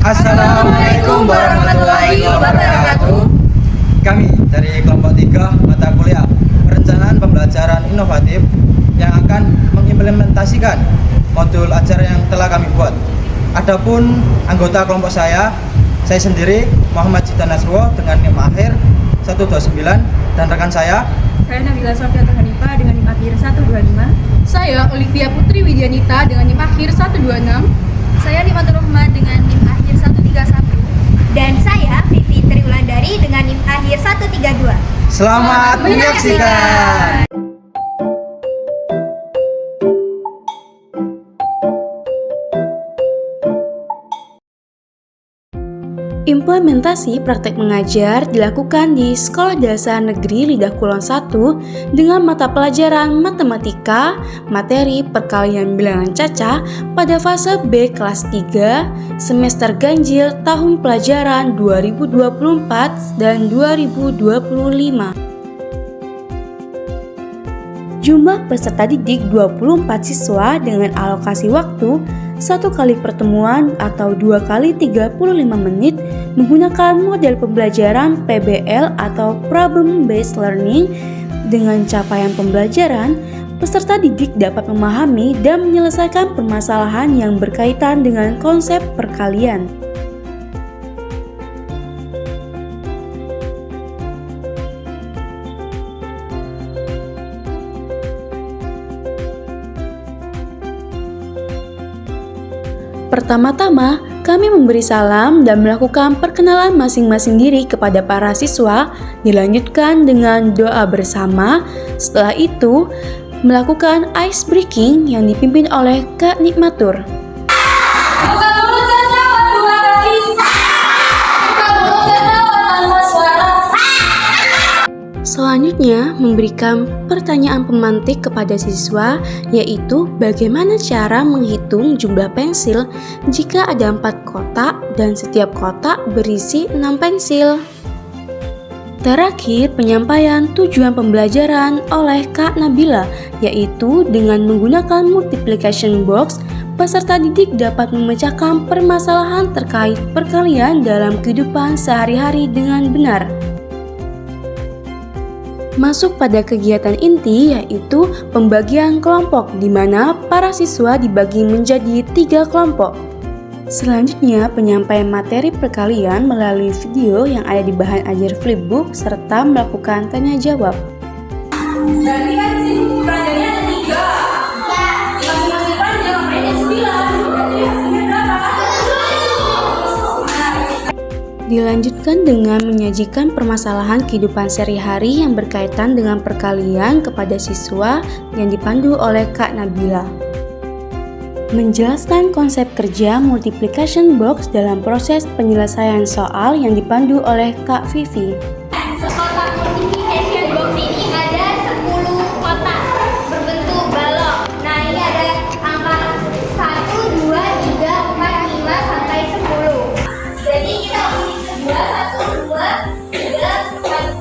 Assalamualaikum warahmatullahi wabarakatuh. Kami dari kelompok 3 mata kuliah perencanaan pembelajaran inovatif yang akan mengimplementasikan modul ajar yang telah kami buat. Adapun anggota kelompok saya sendiri Muhammad Jidan Nasrullah dengan NIM akhir 129 dan rekan saya Nabila Sofiatul Hanifah dengan NIM akhir 125. Saya Olivia Putri Widyanita dengan NIM akhir 126. Saya Nimatur Rahman dengan NIM akhir 131. Dan saya Vivi Triwulandari dengan NIM akhir 132. Selamat menyaksikan. Implementasi praktek mengajar dilakukan di Sekolah Dasar Negeri Lidah Kulon 1 dengan mata pelajaran matematika, materi perkalian bilangan cacah pada fase B kelas 3, semester ganjil tahun pelajaran 2024 dan 2025. Jumlah peserta didik 24 siswa dengan alokasi waktu 1 kali pertemuan atau 2 kali 35 menit menggunakan model pembelajaran PBL atau Problem Based Learning. Dengan capaian pembelajaran, peserta didik dapat memahami dan menyelesaikan permasalahan yang berkaitan dengan konsep perkalian. Pertama-tama, kami memberi salam dan melakukan perkenalan masing-masing diri kepada para siswa, dilanjutkan dengan doa bersama. Setelah itu, melakukan ice breaking yang dipimpin oleh Kak Nikmatur. Selanjutnya, memberikan pertanyaan pemantik kepada siswa, yaitu bagaimana cara menghitung jumlah pensil jika ada 4 kotak dan setiap kotak berisi 6 pensil. Terakhir, penyampaian tujuan pembelajaran oleh Kak Nabila, yaitu dengan menggunakan multiplication box, peserta didik dapat memecahkan permasalahan terkait perkalian dalam kehidupan sehari-hari dengan benar. Masuk pada kegiatan inti, yaitu pembagian kelompok, di mana para siswa dibagi menjadi 3 kelompok. Selanjutnya, penyampaian materi perkalian melalui video yang ada di bahan ajar flipbook serta melakukan tanya jawab. Berarti kan di sini pelajarannya ada 3. Masing-masing pelajaran namanya 9. Berarti hasilnya berapa? Dilanjutkan dengan menyajikan permasalahan kehidupan sehari-hari yang berkaitan dengan perkalian kepada siswa yang dipandu oleh Kak Nabila. Menjelaskan konsep kerja multiplication box dalam proses penyelesaian soal yang dipandu oleh Kak Vivi. Kotak multiplication box ini ada 10 kotak berbentuk balok. Nah, ini ada angka 1, 2, 3, 4, 5 sampai 10. Jadi kita isi 2, 1, 2, 3, 4,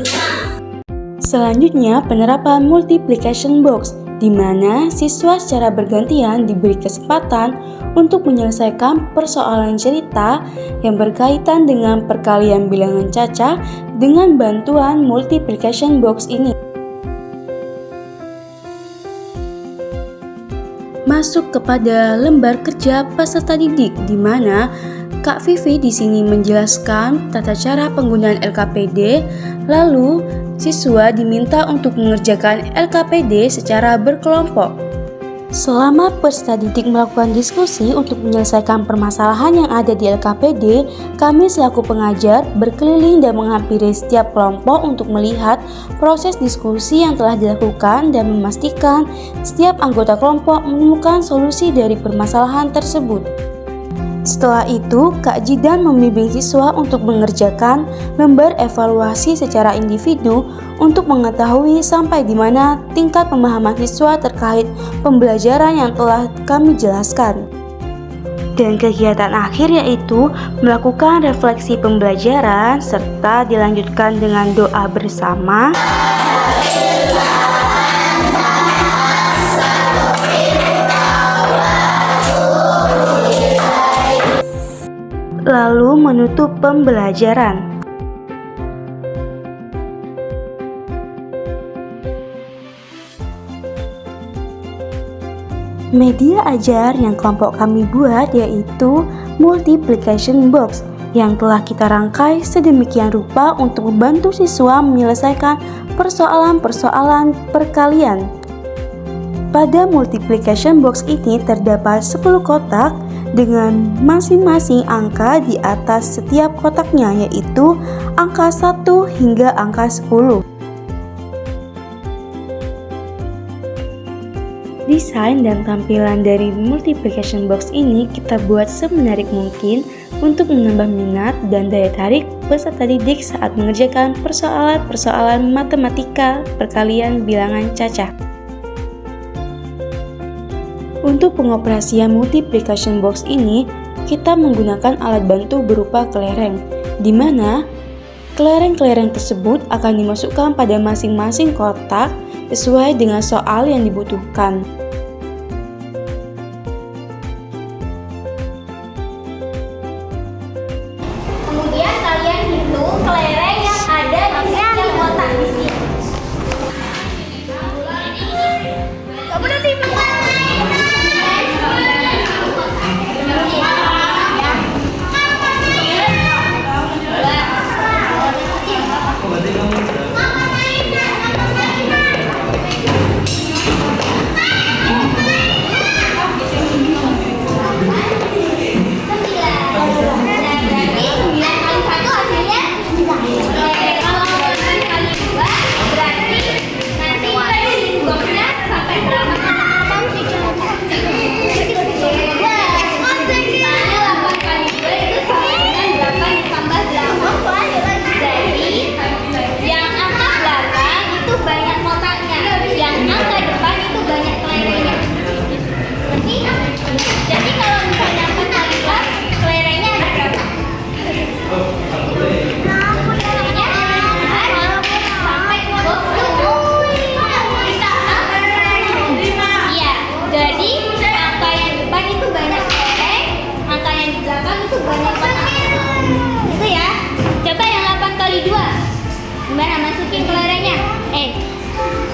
5. Selanjutnya, penerapan multiplication box, di mana siswa secara bergantian diberi kesempatan untuk menyelesaikan persoalan cerita yang berkaitan dengan perkalian bilangan cacah dengan bantuan multiplication box ini. Masuk kepada lembar kerja peserta didik, di mana Kak Vivi di sini menjelaskan tata cara penggunaan LKPD, lalu siswa diminta untuk mengerjakan LKPD secara berkelompok. Selama peserta didik melakukan diskusi untuk menyelesaikan permasalahan yang ada di LKPD, kami selaku pengajar berkeliling dan menghampiri setiap kelompok untuk melihat proses diskusi yang telah dilakukan dan memastikan setiap anggota kelompok menemukan solusi dari permasalahan tersebut. Setelah itu, Kak Jidan membimbing siswa untuk mengerjakan lembar evaluasi secara individu untuk mengetahui sampai di mana tingkat pemahaman siswa terkait pembelajaran yang telah kami jelaskan. Dan kegiatan akhir yaitu melakukan refleksi pembelajaran serta dilanjutkan dengan doa bersama. lalu menutup pembelajaran. Media ajar yang kelompok kami buat yaitu multiplication box yang telah kita rangkai sedemikian rupa untuk membantu siswa menyelesaikan persoalan-persoalan perkalian. Pada multiplication box ini terdapat 10 kotak dengan masing-masing angka di atas setiap kotaknya, yaitu angka 1 hingga angka 10. Desain dan tampilan dari multiplication box ini kita buat semenarik mungkin untuk menambah minat dan daya tarik peserta didik saat mengerjakan persoalan-persoalan matematika perkalian bilangan cacah. Untuk pengoperasian multiplication box ini, kita menggunakan alat bantu berupa kelereng, di mana kelereng-kelereng tersebut akan dimasukkan pada masing-masing kotak sesuai dengan soal yang dibutuhkan. Kemudian kalian hitung kelereng yang ada di setiap kotak di sini. Kamu udah gimana masukin kelerengnya?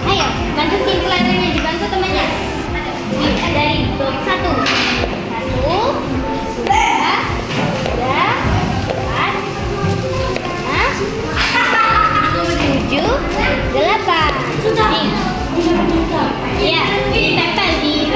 Ayo masukin kelerengnya, dibantu temannya. Dari box 1, 1, 2, 3, 4, 5, 6, 7, 8. Iya, ditempel di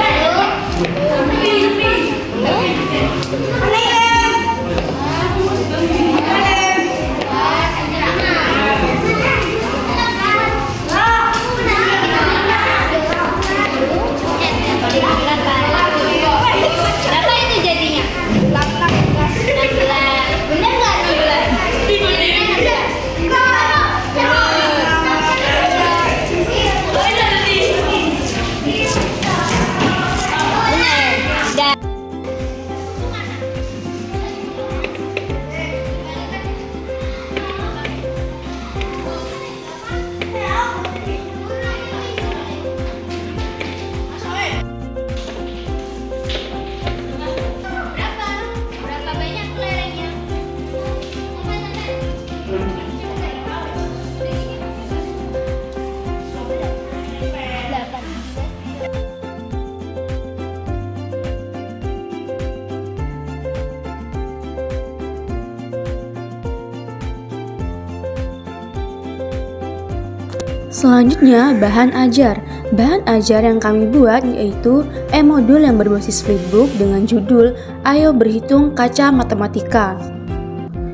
Selanjutnya, bahan ajar. Bahan ajar yang kami buat yaitu e-modul yang berbasis flipbook dengan judul Ayo Berhitung Kaca Matematika.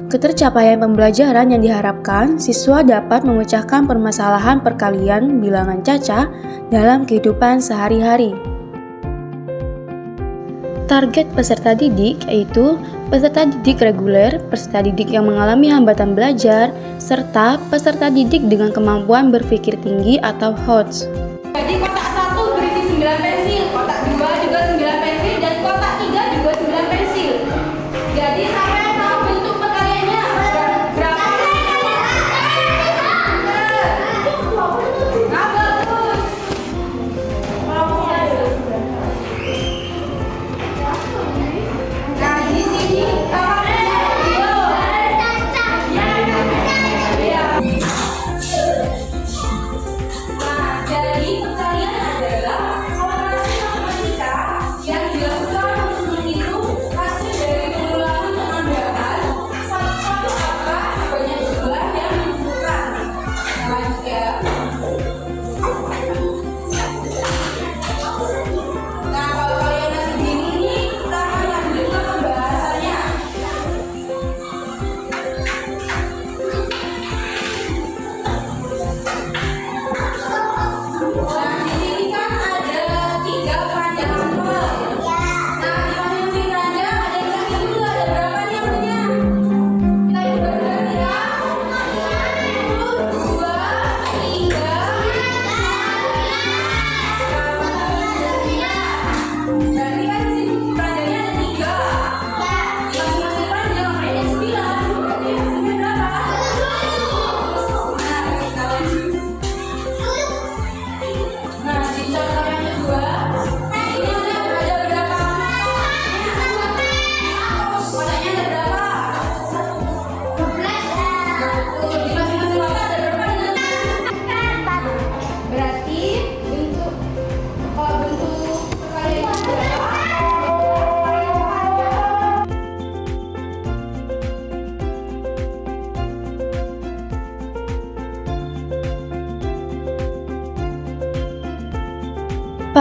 Ketercapaian pembelajaran yang diharapkan siswa dapat memecahkan permasalahan perkalian bilangan cacah dalam kehidupan sehari-hari. Target peserta didik yaitu peserta didik reguler, peserta didik yang mengalami hambatan belajar, serta peserta didik dengan kemampuan berpikir tinggi atau HOTS. Jadi kotak 1 berisi 9 pensil, kotak 2 juga 9 pensil, dan kotak 3 juga 9 pensil. Jadi sampai tahu bentuk perkaliannya berapa? Nah, bagus. Nah, di sini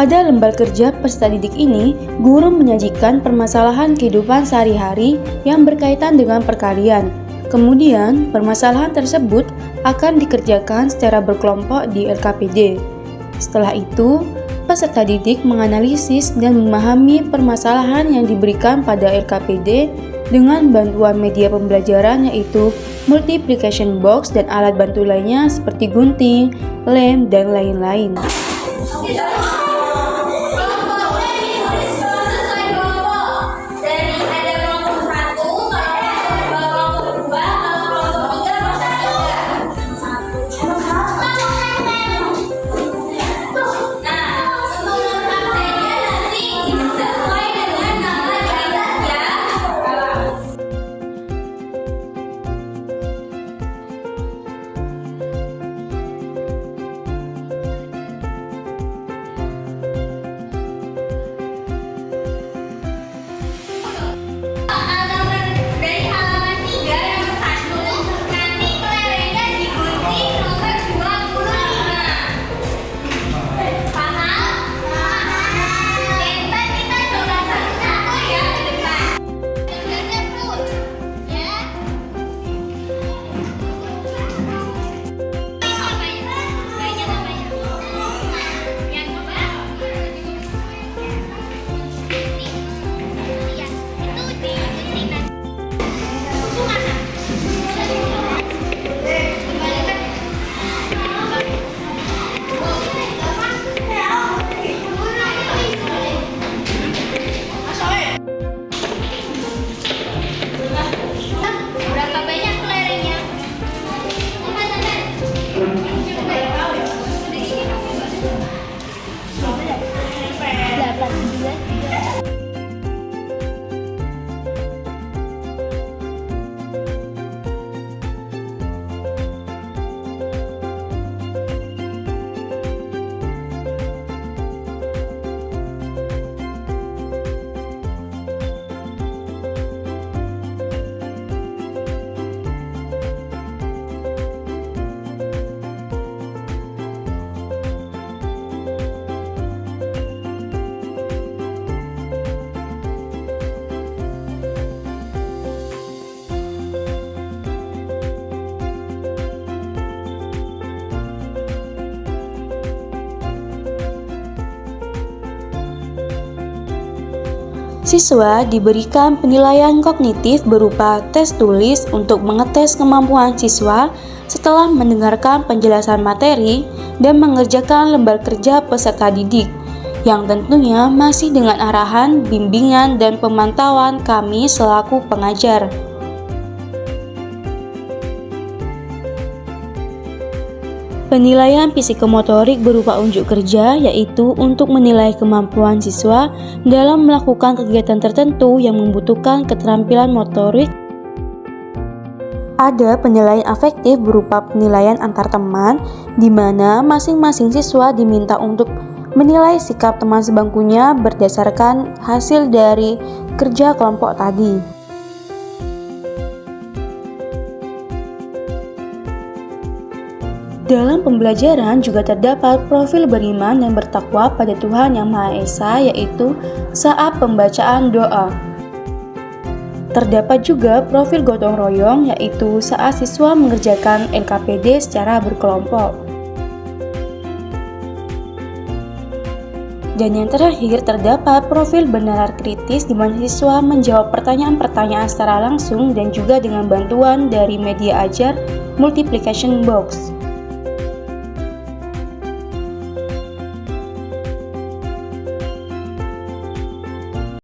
Pada lembar kerja peserta didik ini, guru menyajikan permasalahan kehidupan sehari-hari yang berkaitan dengan perkalian. Kemudian, permasalahan tersebut akan dikerjakan secara berkelompok di LKPD. Setelah itu, peserta didik menganalisis dan memahami permasalahan yang diberikan pada LKPD dengan bantuan media pembelajaran yaitu multiplication box dan alat bantu lainnya seperti gunting, lem, dan lain-lain. Kelompoknya ditulis sesuai kelompok. Dari ada kelompok 1, kelompok 2, kelompok 3, dari halaman 3 nomor 1, nanti kelerengnya digunting nomor 25. Paham? Ntar kita coba satu-satu ya ke depan. Belajar terus, ya. Banyak. Yang coba. Iya, itu digunting nanti. Itu mana? Kembalikan. Berapa banyak kelerengnya? Siswa diberikan penilaian kognitif berupa tes tulis untuk mengetes kemampuan siswa setelah mendengarkan penjelasan materi dan mengerjakan lembar kerja peserta didik, yang tentunya masih dengan arahan, bimbingan, dan pemantauan kami selaku pengajar. Penilaian psikomotorik berupa unjuk kerja, yaitu untuk menilai kemampuan siswa dalam melakukan kegiatan tertentu yang membutuhkan keterampilan motorik. Ada penilaian afektif berupa penilaian antar teman, di mana masing-masing siswa diminta untuk menilai sikap teman sebangkunya berdasarkan hasil dari kerja kelompok tadi. Dalam pembelajaran juga terdapat profil beriman dan bertakwa pada Tuhan Yang Maha Esa, yaitu saat pembacaan doa. Terdapat juga profil gotong royong, yaitu saat siswa mengerjakan LKPD secara berkelompok. Dan yang terakhir terdapat profil benalar kritis, di mana siswa menjawab pertanyaan-pertanyaan secara langsung dan juga dengan bantuan dari media ajar multiplication box.